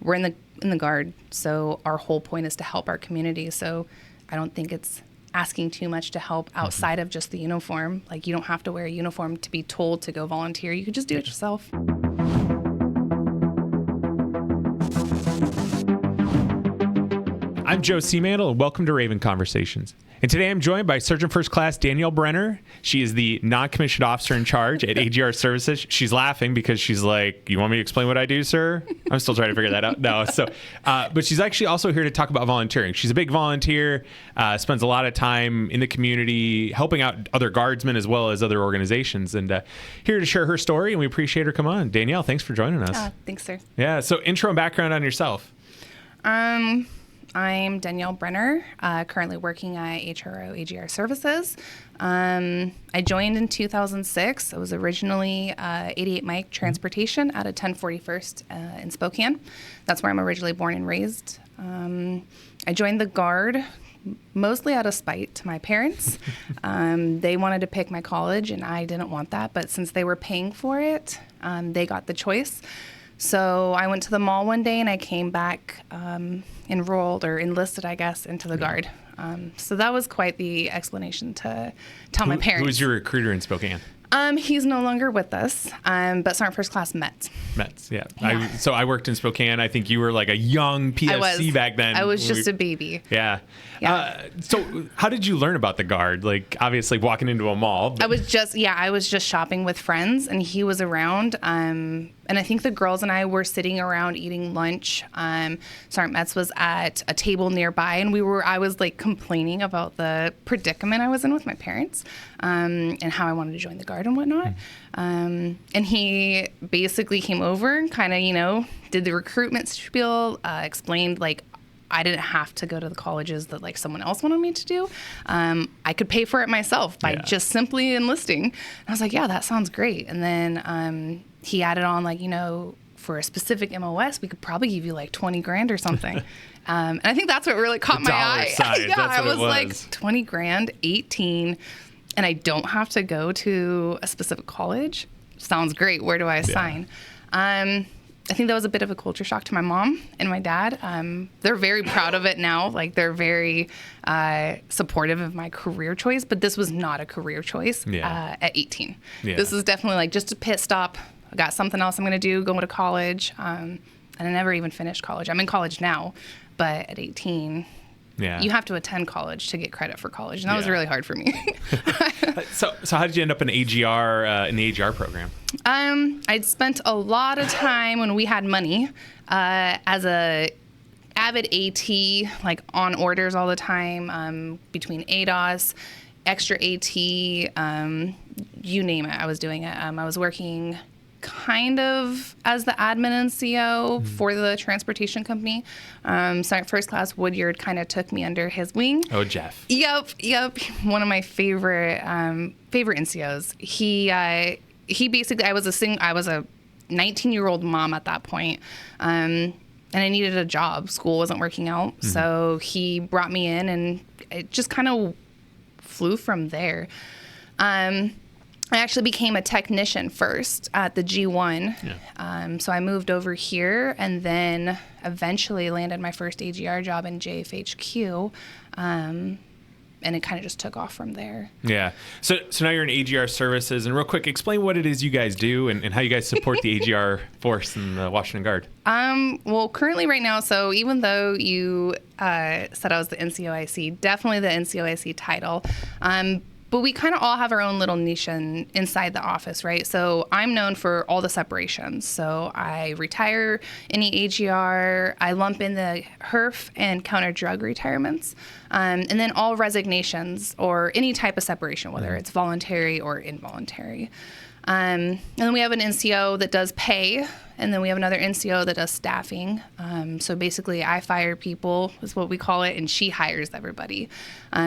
we're in the Guard, so our whole point is to help our community. So I don't think it's asking too much to help outside of just the uniform. Like, you don't have to wear a uniform to be told to go volunteer. You could just do it yourself. I'm Joe Seamantle, and welcome to Raven Conversations. And today I'm joined by Sergeant First Class Danielle Brenner. She is the non-commissioned officer in charge at AGR Services. She's laughing because she's like, "You want me to explain what I do, sir?" I'm still trying to figure that out. No, but she's actually also here to talk about volunteering. She's a big volunteer, spends a lot of time in the community helping out other guardsmen as well as other organizations, and here to share her story, and we appreciate her coming on. Danielle, thanks for joining us. Thanks, sir. Yeah, so intro and background on yourself. I'm Danielle Brenner, currently working at HRO AGR Services. I joined in 2006. I was originally 88 Mike Transportation out of 1041st in Spokane. That's where I'm originally born and raised. I joined the Guard mostly out of spite to my parents. They wanted to pick my college, and I didn't want that. But since they were paying for it, they got the choice. So I went to the mall one day, and I came back enlisted, I guess, into the Guard. So that was quite the explanation to tell my parents. Who was your recruiter in Spokane? He's no longer with us, but Sergeant First Class Metz. Metz, yeah. I worked in Spokane. I think you were like a young PFC back then. I was just a baby. Yeah. So how did you learn about the Guard? Like, obviously walking into a mall. I was just shopping with friends, and he was around. And I think the girls and I were sitting around eating lunch. Sergeant Metz was at a table nearby, and I was like complaining about the predicament I was in with my parents, and how I wanted to join the Guard and whatnot. And he basically came over and kind of, did the recruitment spiel, explained like I didn't have to go to the colleges that like someone else wanted me to do. I could pay for it myself by just simply enlisting. And I was like, yeah, that sounds great. And then he added on like, for a specific MOS, we could probably give you like 20 grand or something. And I think that's what really caught my eye. I was like 20 grand, 18, and I don't have to go to a specific college. Sounds great. Where do I assign? I think that was a bit of a culture shock to my mom and my dad. They're very proud of it now. Like, they're very supportive of my career choice, but this was not a career choice at 18. Yeah. This is definitely like just a pit stop. I got something else I'm going to do, go to college. And I never even finished college. I'm in college now, but at 18, you have to attend college to get credit for college. And that was really hard for me. So how did you end up in AGR, in the AGR program? I'd spent a lot of time when we had money as a avid AT, like on orders all the time, between ADOS, extra AT, you name it, I was doing it. I was working kind of as the admin and CO for the transportation company. Sergeant First Class Woodyard kind of took me under his wing. Oh, Jeff. Yep. One of my favorite NCOs. He basically, I was a 19-year-old mom at that point. And I needed a job. School wasn't working out. So he brought me in, and it just kind of flew from there. I actually became a technician first at the G1. Yeah. So I moved over here, and then eventually landed my first AGR job in JFHQ. And it kind of just took off from there. Yeah. So now you're in AGR Services. And real quick, explain what it is you guys do and how you guys support the AGR force in the Washington Guard. Well, currently right now, so even though you said I was the NCOIC, definitely the NCOIC title. But we kind of all have our own little niche inside the office, right? So I'm known for all the separations. So I retire any AGR, I lump in the HERF and counter drug retirements, and then all resignations or any type of separation, whether it's voluntary or involuntary. And then we have an NCO that does pay, and then we have another NCO that does staffing. So basically, I fire people, is what we call it, and she hires everybody.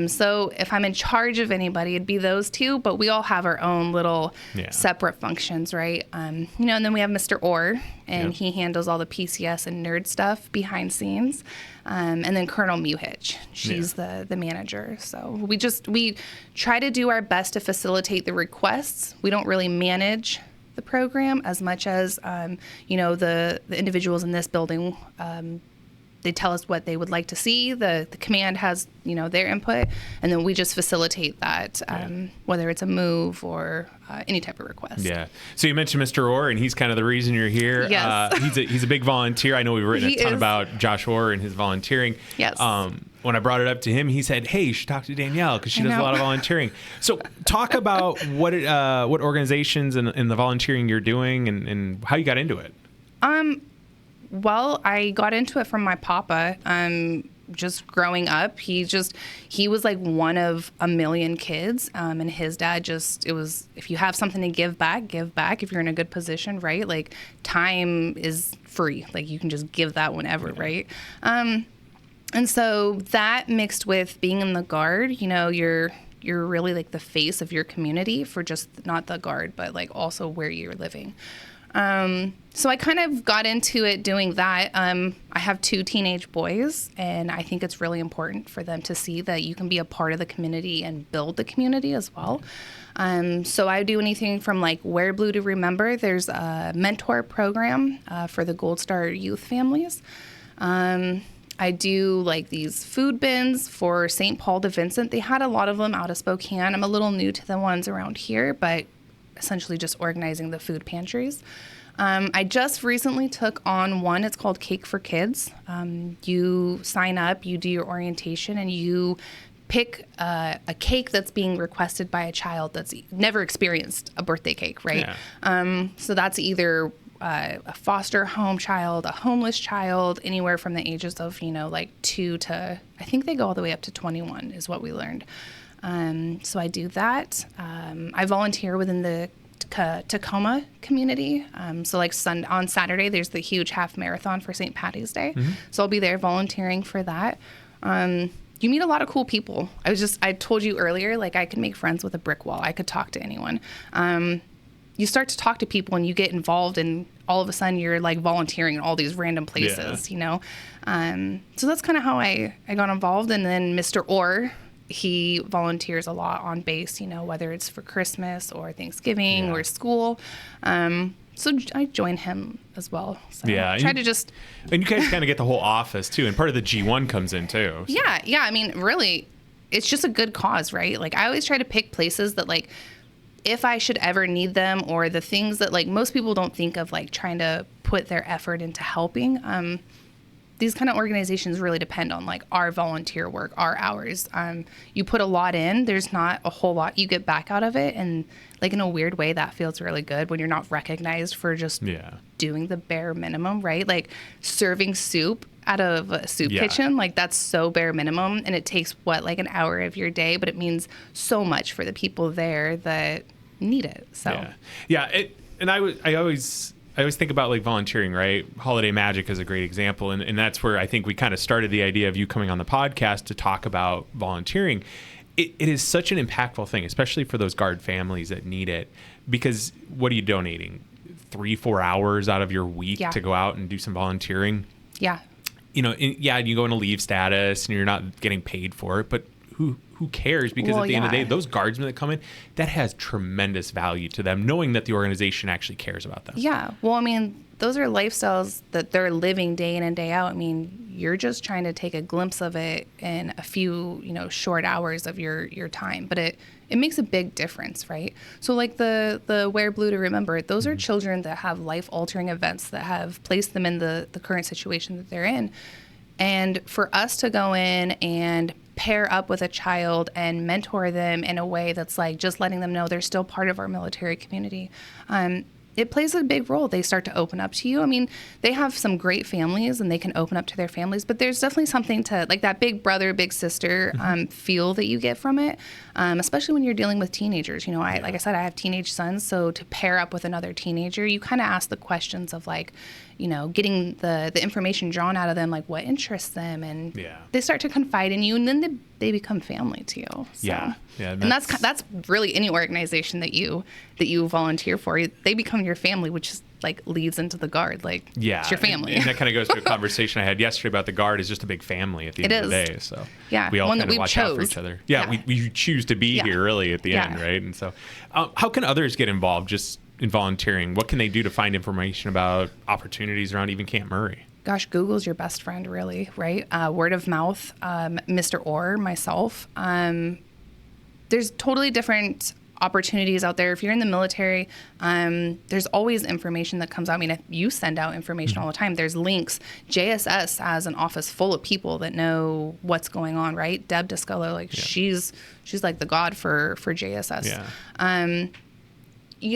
So if I'm in charge of anybody, it'd be those two, but we all have our own little separate functions, right? And then we have Mr. Orr, and he handles all the PCS and nerd stuff behind scenes. And then Colonel Muhitch, she's the manager. So we try to do our best to facilitate the requests. We don't really manage the program as much as, the individuals in this building. They tell us what they would like to see. The command has, their input, and then we just facilitate that, whether it's a move or any type of request. Yeah. So you mentioned Mr. Orr, and he's kind of the reason you're here. Yes. He's a big volunteer. I know we've written a ton about Josh Orr and his volunteering. Yes. When I brought it up to him, he said, "Hey, you should talk to Danielle because she does a lot of volunteering." So talk about what organizations and the volunteering you're doing and how you got into it. Well, I got into it from my papa. Just growing up, he was like one of a million kids. And his dad it was, if you have something to give back, give back. If you're in a good position, right? Like time is free. Like you can just give that whenever, right? And so that mixed with being in the Guard, you're really like the face of your community for just not the Guard, but like also where you're living. So I kind of got into it doing that. I have 2 teenage boys, and I think it's really important for them to see that you can be a part of the community and build the community as well. So I do anything from like Wear Blue to Remember. There's a mentor program for the Gold Star youth families. I do like these food bins for St. Paul de Vincent. They had a lot of them out of Spokane. I'm a little new to the ones around here, but essentially just organizing the food pantries. I just recently took on one. It's called Cake for Kids. You sign up, you do your orientation, and you pick a cake that's being requested by a child that's never experienced a birthday cake, right? Yeah. So that's either a foster home child, a homeless child, anywhere from the ages of, like 2 to, I think they go all the way up to 21 is what we learned. So I do that. I volunteer within the Tacoma community. So like on Saturday, there's the huge half marathon for St. Patty's Day. Mm-hmm. So I'll be there volunteering for that. You meet a lot of cool people. I told you earlier, like I could make friends with a brick wall. I could talk to anyone. You start to talk to people and you get involved, and all of a sudden you're like volunteering in all these random places, So that's kind of how I got involved. And then Mr. Orr, he volunteers a lot on base, whether it's for Christmas or Thanksgiving or school. So I join him as well. So yeah. And you guys kind of get the whole office too. And part of the G1 comes in too. So. Yeah. I mean, really, it's just a good cause, right? Like I always try to pick places that like, if I should ever need them, or the things that like most people don't think of, like trying to put their effort into helping. These kind of organizations really depend on like our volunteer work, our hours. You put a lot in, there's not a whole lot you get back out of it. And like in a weird way, that feels really good when you're not recognized for just doing the bare minimum, right? Like serving soup out of a soup kitchen, like that's so bare minimum. And it takes like an hour of your day, but it means so much for the people there that need it. So I always think about like volunteering, right? Holiday Magic is a great example. And that's where I think we kind of started the idea of you coming on the podcast to talk about volunteering. It is such an impactful thing, especially for those Guard families that need it, because what are you donating? 3-4 hours out of your week to go out and do some volunteering? Yeah. You go into leave status and you're not getting paid for it, but who cares? Because at the end of the day, those guardsmen that come in, that has tremendous value to them, knowing that the organization actually cares about them. Yeah. Well, I mean, those are lifestyles that they're living day in and day out. I mean, you're just trying to take a glimpse of it in a few, short hours of your time. But it makes a big difference, right? So like the Wear Blue to Remember, those are children that have life-altering events that have placed them in the current situation that they're in. And for us to go in and pair up with a child and mentor them in a way that's like just letting them know they're still part of our military community, it plays a big role. They start to open up to you. I mean, they have some great families and they can open up to their families, but there's definitely something to like that big brother, big sister feel that you get from it, especially when you're dealing with teenagers. Like I said, I have teenage sons, so to pair up with another teenager, you kind of ask the questions of like, getting the information drawn out of them, like what interests them, and they start to confide in you, and then they become family to you. So. Yeah. And that's really any organization that you volunteer for. They become your family, which is like leads into the Guard. Like it's your family. And that kind of goes to a conversation I had yesterday about the Guard is just a big family at the end of the day. So we all kind of watch out for each other. We choose to be here really at the end, right? And so how can others get involved? Just in volunteering? What can they do to find information about opportunities around even Camp Murray? Gosh, Google's your best friend, really, right? Word of mouth, Mr. Orr, myself. There's totally different opportunities out there. If you're in the military, there's always information that comes out. I mean, if you send out information all the time, there's links. JSS has an office full of people that know what's going on, right? Deb Descolo, like she's like the god for JSS. Yeah.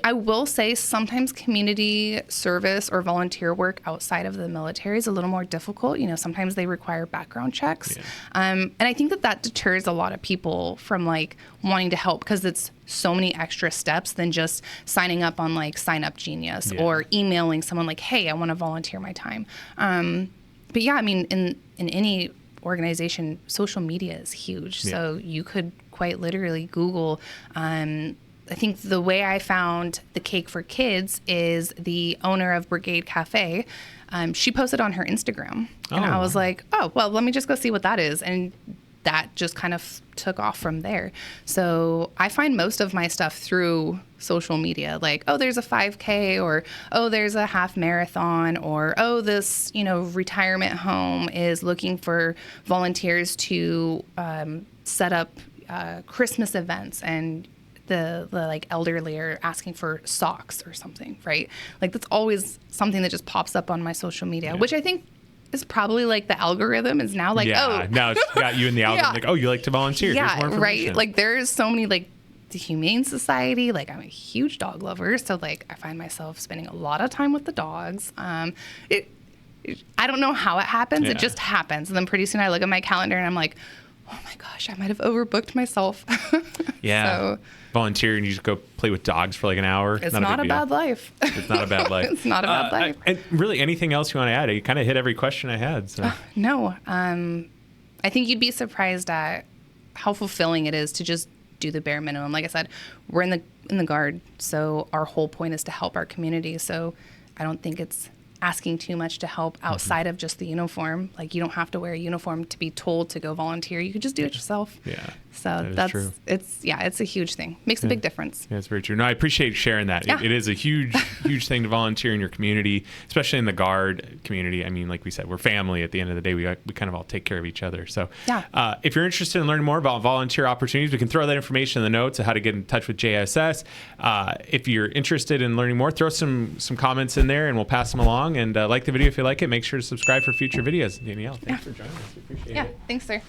I will say sometimes community service or volunteer work outside of the military is a little more difficult. You know, sometimes they require background checks. Yeah. And I think that deters a lot of people from like wanting to help because it's so many extra steps than just signing up on like Sign Up Genius or emailing someone like, hey, I want to volunteer my time. But yeah, I mean, in any organization, social media is huge. Yeah. So you could quite literally Google, I think the way I found the Cake for Kids is the owner of Brigade Cafe. She posted on her Instagram. And I was like, oh, well, let me just go see what that is. And that just kind of took off from there. So I find most of my stuff through social media, like, oh, there's a 5K, or, oh, there's a half marathon, or, oh, this, retirement home is looking for volunteers to set up Christmas events, and the like elderly are asking for socks or something, right? Like that's always something that just pops up on my social media, which I think is probably like the algorithm is now like, oh. Now it's got you in the algorithm, like, oh, you like to volunteer. Yeah, here's more right. Like there's so many, like the Humane Society, like I'm a huge dog lover. So like I find myself spending a lot of time with the dogs. I don't know how it happens. It just happens. And then pretty soon I look at my calendar and I'm like, oh my gosh, I might have overbooked myself. Yeah. So, volunteer and you just go play with dogs for like an hour. It's not a bad life. It's not a bad life. It's not a bad life. And really, anything else you want to add? You kind of hit every question I had. So. No. I think you'd be surprised at how fulfilling it is to just do the bare minimum. Like I said, we're in the Guard, so our whole point is to help our community. So I don't think it's asking too much to help outside of just the uniform. Like you don't have to wear a uniform to be told to go volunteer. You could just do it yourself. Yeah. So that's true. It's a huge thing. Makes a big difference. Yeah, it's very true. No, I appreciate sharing that. Yeah. It is a huge thing to volunteer in your community, especially in the Guard community. I mean, like we said, we're family at the end of the day. We kind of all take care of each other. So if you're interested in learning more about volunteer opportunities, we can throw that information in the notes of how to get in touch with JSS. If you're interested in learning more, throw some comments in there and we'll pass them along. And like the video if you like it. Make sure to subscribe for future videos. Danielle, thanks for joining us. We appreciate it. Yeah, thanks, sir.